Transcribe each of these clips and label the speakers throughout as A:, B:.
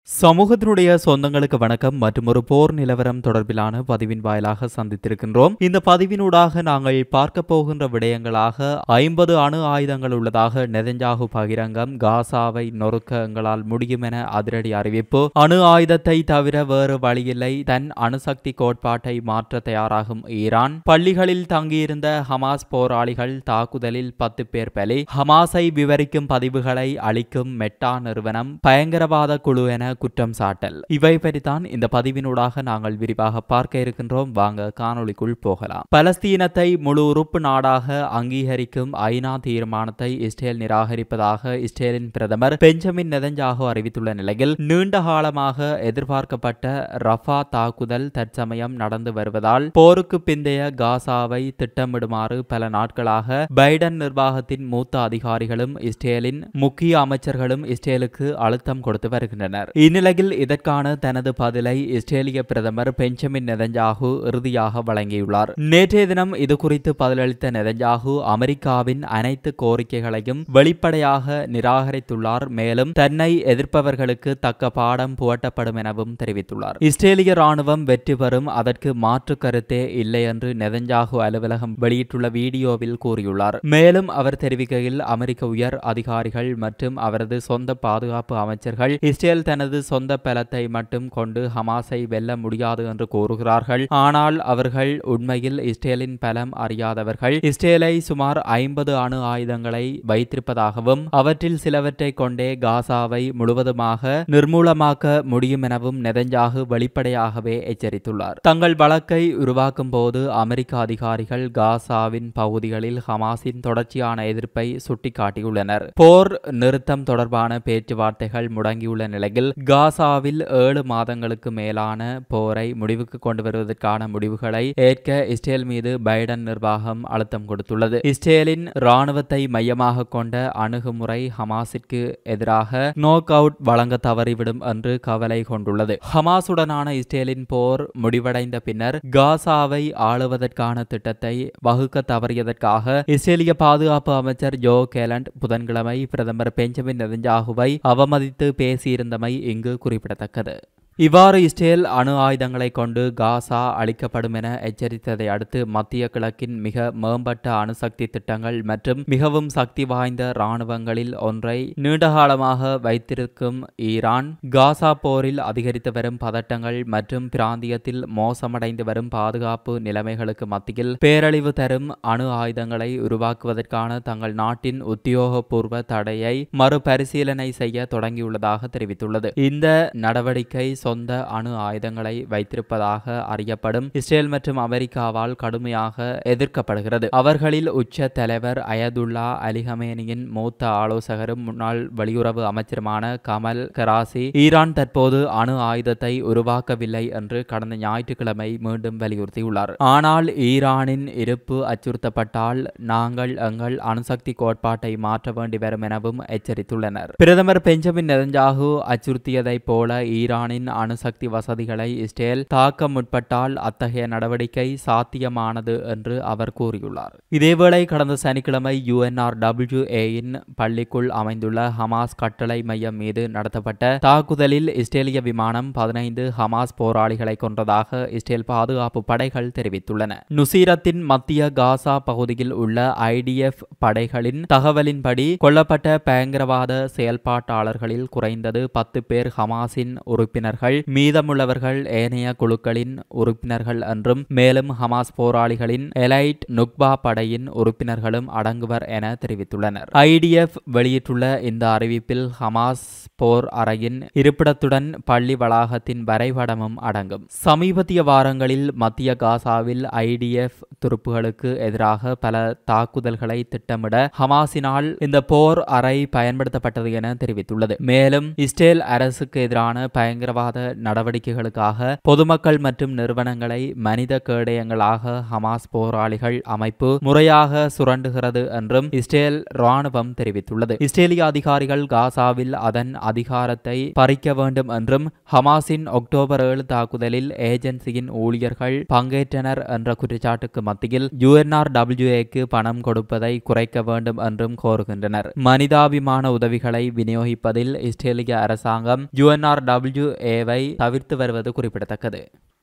A: சமூகத்தினுடைய சொந்தங்களுக்கு வணக்கம் மற்றும் ஒரு போர் நிலவரம் தொடர்பிலான பதிவின் வாயிலாக சந்தித்திருக்கின்றோம். இந்த பதிவினூடாக நாங்கள் பார்க்க போகின்ற விடயங்களாக 50 அணு ஆயுதங்கள் உள்ளதாக நெதன்யாகு பகிரங்கம், காசாவை நொறுக்க எங்களால் முடியும் என அதிரடி அறிவிப்பு, அணு ஆயுதத்தை தவிர வேறு வழியில்லை, தன் அணுசக்தி கோட்பாட்டை மாற்ற தயாராகும் ஈரான், பள்ளிகளில் தங்கியிருந்த ஹமாஸ் போராளிகள் தாக்குதலில் 10 பேர் பலி, ஹமாஸை விவரிக்கும் பதிவுகளை அளிக்கும் மெட்டா நிறுவனம் பயங்கரவாத குழு என குற்றம் சாட்டல். இவை பற்றித்தான் இந்த பதிவினூடாக நாங்கள் விரிவாக பார்க்க இருக்கின்றோம். வாங்க காணொளிக்குள் போகலாம். பலஸ்தீனத்தை முழு உறுப்பு நாடாக அங்கீகரிக்கும் ஐநா தீர்மானத்தை இஸ்ரேல் நிராகரிப்பதாக இஸ்ரேலின் பிரதமர் பெஞ்சமின் நெதன்யாகு அறிவித்துள்ள நிலையில், நீண்ட காலமாக எதிர்பார்க்கப்பட்ட ரஃபா தாக்குதல் தற்சமயம் நடந்து வருவதால் போருக்கு பிந்தைய காசாவை திட்டமிடுமாறு பல நாட்களாக பைடன் நிர்வாகத்தின் மூத்த அதிகாரிகளும் இஸ்ரேலின் முக்கிய அமைச்சர்களும் இஸ்ரேலுக்கு அழுத்தம் கொடுத்து வருகின்றனர். இந்நிலையில் இதற்கான தனது பதிலை இஸ்ரேலிய பிரதமர் பெஞ்சமின் நெதன்யாகு இறுதியாக வழங்கியுள்ளார். நேற்றைய தினம் இது குறித்து பதிலளித்த நெதன்யாகு அமெரிக்காவின் அனைத்து கோரிக்கைகளையும் வெளிப்படையாக நிராகரித்துள்ளார். மேலும் தன்னை எதிர்ப்பவர்களுக்கு தக்க பாடம் புகட்டப்படும் எனவும் தெரிவித்துள்ளார். இஸ்ரேலிய ராணுவம் வெற்றி பெறும், அதற்கு மாற்று கருத்தே இல்லை என்று நெதன்யாகு அலுவலகம் வெளியிட்டுள்ள வீடியோவில் கூறியுள்ளார். மேலும் அவர் தெரிவிக்கையில், அமெரிக்க உயர் அதிகாரிகள் மற்றும் அவரது சொந்த பாதுகாப்பு அமைச்சர்கள் இஸ்ரேல் தனது சொந்த பலத்தை மட்டும் கொண்டு ஹமாஸை வெல்ல முடியாது என்று கூறுகிறார்கள். ஆனால் அவர்கள் உண்மையில் இஸ்ரேலின் பலம் அறியாதவர்கள். இஸ்ரேலை சுமார் 50 அணு ஆயுதங்களை வைத்திருப்பதாகவும் அவற்றில் சிலவற்றை கொண்டே காசாவை முழுவதுமாக நிர்மூலமாக்க முடியும் எனவும் நெதன்யாகு வெளிப்படையாகவே எச்சரித்துள்ளார். தங்கள் வழக்கை உருவாக்கும் போது அமெரிக்க அதிகாரிகள் காசாவின் பகுதிகளில் ஹமாஸின் தொடர்ச்சியான எதிர்ப்பை சுட்டிக்காட்டியுள்ளனர். போர் நிறுத்தம் தொடர்பான பேச்சுவார்த்தைகள் முடங்கியுள்ள நிலையில் காசாவில் 7 மாதங்களுக்கு மேலான போரை முடிவுக்கு கொண்டு வருவதற்கான முடிவுகளை ஏற்க இஸ்ரேல் மீது பைடன் நிர்வாகம் அழுத்தம் கொடுத்துள்ளது. இஸ்ரேலின் ராணுவத்தை மையமாக கொண்ட அணுகுமுறை ஹமாஸிற்கு எதிராக நோக் அவுட் வழங்க தவறிவிடும் என்று கவலை கொண்டுள்ளது. ஹமாஸுடனான இஸ்ரேலின் போர் முடிவடைந்த பின்னர் காசாவை ஆளுவதற்கான திட்டத்தை வகுக்க தவறியதற்காக இஸ்ரேலிய பாதுகாப்பு அமைச்சர் ஜோ கேலண்ட் புதன்கிழமை பிரதமர் பெஞ்சமின் நெதன்யாகுவை அவமதித்து பேசியிருந்தமை இங்கு குறிப்பிடத்தக்கது. இவ்வாறு இஸ்ரேல் அணு ஆயுதங்களை கொண்டு காசா அளிக்கப்படும் என எச்சரித்ததை அடுத்து மத்திய கிழக்கின் மிக மேம்பட்ட அணுசக்தி திட்டங்கள் மற்றும் மிகவும் சக்தி வாய்ந்த இராணுவங்களில் ஒன்றை நீண்டகாலமாக வைத்திருக்கும் ஈரான், காசா போரில் அதிகரித்து வரும் பதட்டங்கள் மற்றும் பிராந்தியத்தில் மோசமடைந்து வரும் பாதுகாப்பு நிலைமைகளுக்கு மத்தியில் பேரழிவு தரும் அணு ஆயுதங்களை உருவாக்குவதற்கான தங்கள் நாட்டின் உத்தியோகபூர்வ தடையை மறுபரிசீலனை செய்ய தொடங்கியுள்ளதாக தெரிவித்துள்ளது. இந்த நடவடிக்கை சொந்த அணு ஆயுதங்களை வைத்திருப்பதாக அறியப்படும் இஸ்ரேல் மற்றும் அமெரிக்காவால் கடுமையாக எதிர்க்கப்படுகிறது. அவர்களில் உச்ச தலைவர் அயதுல்லா அலி ஹமேனியின் மூத்த ஆலோசகரும் முன்னாள் வெளியுறவு அமைச்சருமான கமல் கராசி ஈரான் தற்போது அணு ஆயுதத்தை உருவாக்கவில்லை என்று கடந்த ஞாயிற்றுக்கிழமை மீண்டும் வலியுறுத்தியுள்ளார். ஆனால் ஈரானின் இருப்பு அச்சுறுத்தப்பட்டால் நாங்கள் எங்கள் அணுசக்தி கோட்பாட்டை மாற்ற வேண்டி வரும் எனவும் எச்சரித்துள்ளனர். பிரதமர் பெஞ்சமின் நெதன்யாகு அச்சுறுத்தியதைப் போல ஈரானின் அணுசக்தி வசதிகளை இஸ்ரேல் தாக்க முற்பட்டால் அத்தகைய நடவடிக்கை சாத்தியமானது என்று அவர் கூறியுள்ளார். இதேவேளை கடந்த சனிக்கிழமை UNRWA-இன் பள்ளிக்குள் அமைந்துள்ள ஹமாஸ் கட்டளை மையம் மீது நடத்தப்பட்ட தாக்குதலில் இஸ்ரேலிய விமானம் 15 ஹமாஸ் போராளிகளை கொன்றதாக இஸ்ரேல் பாதுகாப்பு படைகள் தெரிவித்துள்ளன. நுசீரத்தின் மத்திய காசா பகுதியில் உள்ள IDF படைகளின் தகவலின்படி கொல்லப்பட்ட பயங்கரவாத செயல்பாட்டாளர்களில் குறைந்தது 10 பேர் ஹமாஸின் உறுப்பினர்கள், மீதமுள்ளவர்கள் ஏனைய குழுக்களின் உறுப்பினர்கள் என்றும் மேலும் ஹமாஸ் போராளிகளின் எலைட் நுக்பா படையின் உறுப்பினர்களும் அடங்குவர் என தெரிவித்துள்ளனர். IDF வெளியிட்டுள்ள இந்த அறிவிப்பில் ஹமாஸ் போர் அறையின் இருப்பிடத்துடன் பள்ளி வளாகத்தின் வரைபடமும் அடங்கும். சமீபத்திய வாரங்களில் மத்திய காசாவில் IDF துருப்புகளுக்கு எதிராக பல தாக்குதல்களை திட்டமிட ஹமாஸினால் இந்த போர் அறை பயன்படுத்தப்பட்டது என தெரிவித்துள்ளது. மேலும் இஸ்ரேல் அரசுக்கு எதிரான பயங்கரவாத இல்லாத நடவடிக்கைகளுக்காக பொதுமக்கள் மற்றும் நிறுவனங்களை மனித கேடயங்களாக ஹமாஸ் போராளிகள் அமைப்பு முறையாக சுரண்டுகிறது என்றும் இஸ்ரேல் ராணுவம் தெரிவித்துள்ளது. இஸ்ரேலிய அதிகாரிகள் காசாவில் அதன் அதிகாரத்தை பறிக்க வேண்டும் என்றும் ஹமாஸின் அக்டோபர் 7 தாக்குதலில் ஏஜென்சியின் ஊழியர்கள் பங்கேற்றனர் என்ற குற்றச்சாட்டுக்கு மத்தியில் UNRWAக்கு பணம் கொடுப்பதை குறைக்க வேண்டும் என்றும் கோருகின்றனர். மனிதாபிமான உதவிகளை விநியோகிப்பதில் இஸ்ரேலிய அரசாங்கம் UNRWAவை தவிர்த்து வருவது குறிப்பிடத்தக்கது.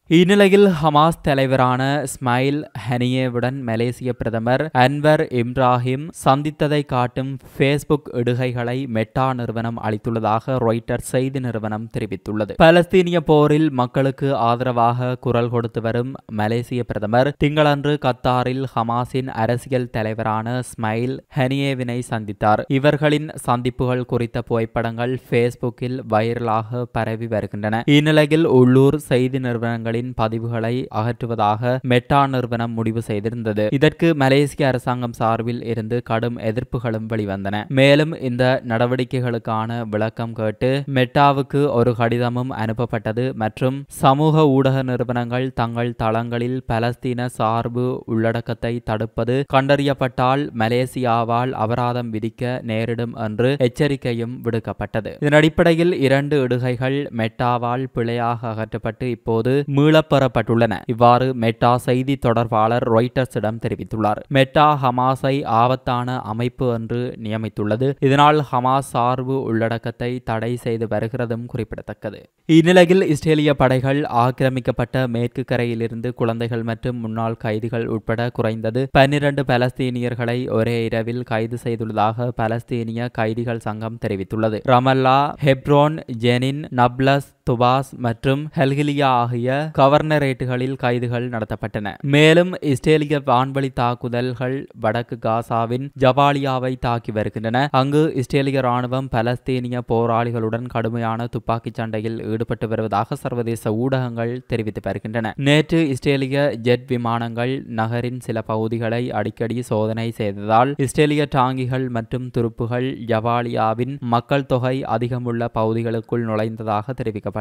A: இந்நிலையில் ஹமாஸ் தலைவரான இஸ்மாயில் ஹனியேவுடன் மலேசிய பிரதமர் அன்வர் இப்ராஹிம் சந்தித்ததை காட்டும் ஃபேஸ்புக் இடுகைகளை மெட்டா நிறுவனம் அளித்துள்ளதாக ராய்ட்டர்ஸ் செய்தி நிறுவனம் தெரிவித்துள்ளது. பலஸ்தீனிய போரில் மக்களுக்கு ஆதரவாக குரல் கொடுத்து வரும் மலேசிய பிரதமர் திங்களன்று கத்தாரில் ஹமாஸின் அரசியல் தலைவரான இஸ்மாயில் ஹனியேவினை சந்தித்தார். இவர்களின் சந்திப்புகள் குறித்த புகைப்படங்கள் ஃபேஸ்புக்கில் வைரலாக பரவி வருகின்றன. இந்நிலையில் உள்ளூர் செய்தி நிறுவனங்கள் பதிவுகளை அகற்றுவதாக மெட்டா நிறுவனம் முடிவு செய்திருந்தது. இதற்கு மலேசிய அரசாங்கம் சார்பில் இருந்து கடும் எதிர்ப்புகளும் வெளிவந்தன. மேலும் இந்த நடவடிக்கைகளுக்கான விளக்கம் கேட்டு மெட்டாவுக்கு ஒரு கடிதமும் அனுப்பப்பட்டது மற்றும் சமூக ஊடக நிறுவனங்கள் தங்கள் தளங்களில் பலஸ்தீன சார்பு உள்ளடக்கத்தை தடுப்பது கண்டறியப்பட்டால் மலேசியாவால் அபராதம் விதிக்க நேரிடும் என்று எச்சரிக்கையும் விடுக்கப்பட்டது. இதன் அடிப்படையில் 2 இடுகைகள் மெட்டாவால் பிழையாக அகற்றப்பட்டு இப்போது மீளப்பெறப்பட்டுள்ளன. இவ்வாறு மெட்டா செய்தி தொடர்பாளர் ராய்ட்டர்ஸிடம் தெரிவித்துள்ளார். மெட்டா ஹமாஸை ஆபத்தான அமைப்பு என்று நியமித்துள்ளது. இதனால் ஹமாஸ் சார்பு உள்ளடக்கத்தை தடை செய்து வருகிறதும் குறிப்பிடத்தக்கது. இந்நிலையில் இஸ்ரேலிய படைகள் ஆக்கிரமிக்கப்பட்ட மேற்கு கரையிலிருந்து குழந்தைகள் மற்றும் முன்னாள் கைதிகள் உட்பட குறைந்தது 12 பலஸ்தீனியர்களை ஒரே இரவில் கைது செய்துள்ளதாக பலஸ்தீனிய கைதிகள் சங்கம் தெரிவித்துள்ளது. ரமல்லா, ஹெப்ரோன், ஜெனின், நப்லஸ், துபாஸ் மற்றும் ஹெல்கிலியா ஆகிய கவர்னரேட்டுகளில் கைதுகள் நடத்தப்பட்டன. மேலும் இஸ்ரேலிய வான்வழி தாக்குதல்கள் வடக்கு காசாவின் ஜபாலியாவை தாக்கி வருகின்றன. அங்கு இஸ்ரேலிய ராணுவம் பலஸ்தீனிய போராளிகளுடன் கடுமையான துப்பாக்கிச் சண்டையில் ஈடுபட்டு வருவதாக சர்வதேச ஊடகங்கள் தெரிவித்து வருகின்றன. நேற்று இஸ்ரேலிய ஜெட் விமானங்கள் நகரின் சில பகுதிகளை அடிக்கடி சோதனை செய்ததால் இஸ்ரேலிய டாங்கிகள் மற்றும் துருப்புகள் ஜபாலியாவின் மக்கள் தொகை அதிகமுள்ள பகுதிகளுக்குள் நுழைந்ததாக தெரிவிக்கப்பட்டது.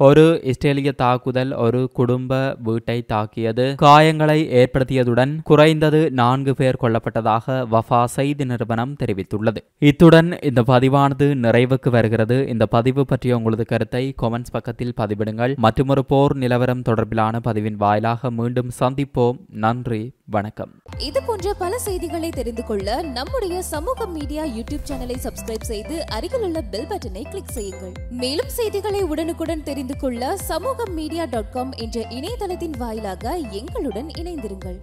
A: ஒரு இஸ்ரேலிய தாக்குதல் ஒரு குடும்ப வீட்டை தாக்கியது, காயங்களை ஏற்படுத்தியதுடன் குறைந்தது 4 பேர் கொல்லப்பட்டதாக வஃபா செய்தி நிறுவனம் தெரிவித்துள்ளது. இத்துடன் இந்த பதிவானது நிறைவுக்கு வருகிறது. இந்த பதிவு பற்றிய உங்களது கருத்தை கமெண்ட்ஸ் பக்கத்தில் பதிவிடுங்கள். மற்றொரு போர் நிலவரம் தொடர்பிலான பதிவின் வாயிலாக மீண்டும் சந்திப்போம். நன்றி, வணக்கம்.
B: இது போன்ற பல செய்திகளை தெரிந்து கொள்ள நம்முடைய சமூக மீடியா யூடியூப் சேனலை சப்ஸ்கிரைப் செய்து அருகிலுள்ள பெல் பட்டனை கிளிக் செய்யுங்கள். மேலும் செய்திகளை உடனுக்குடன் தெரிந்து கொள்ள சமூகமீடியா.com என்ற இணையதளத்தின் வாயிலாக எங்களுடன் இணைந்திருங்கள்.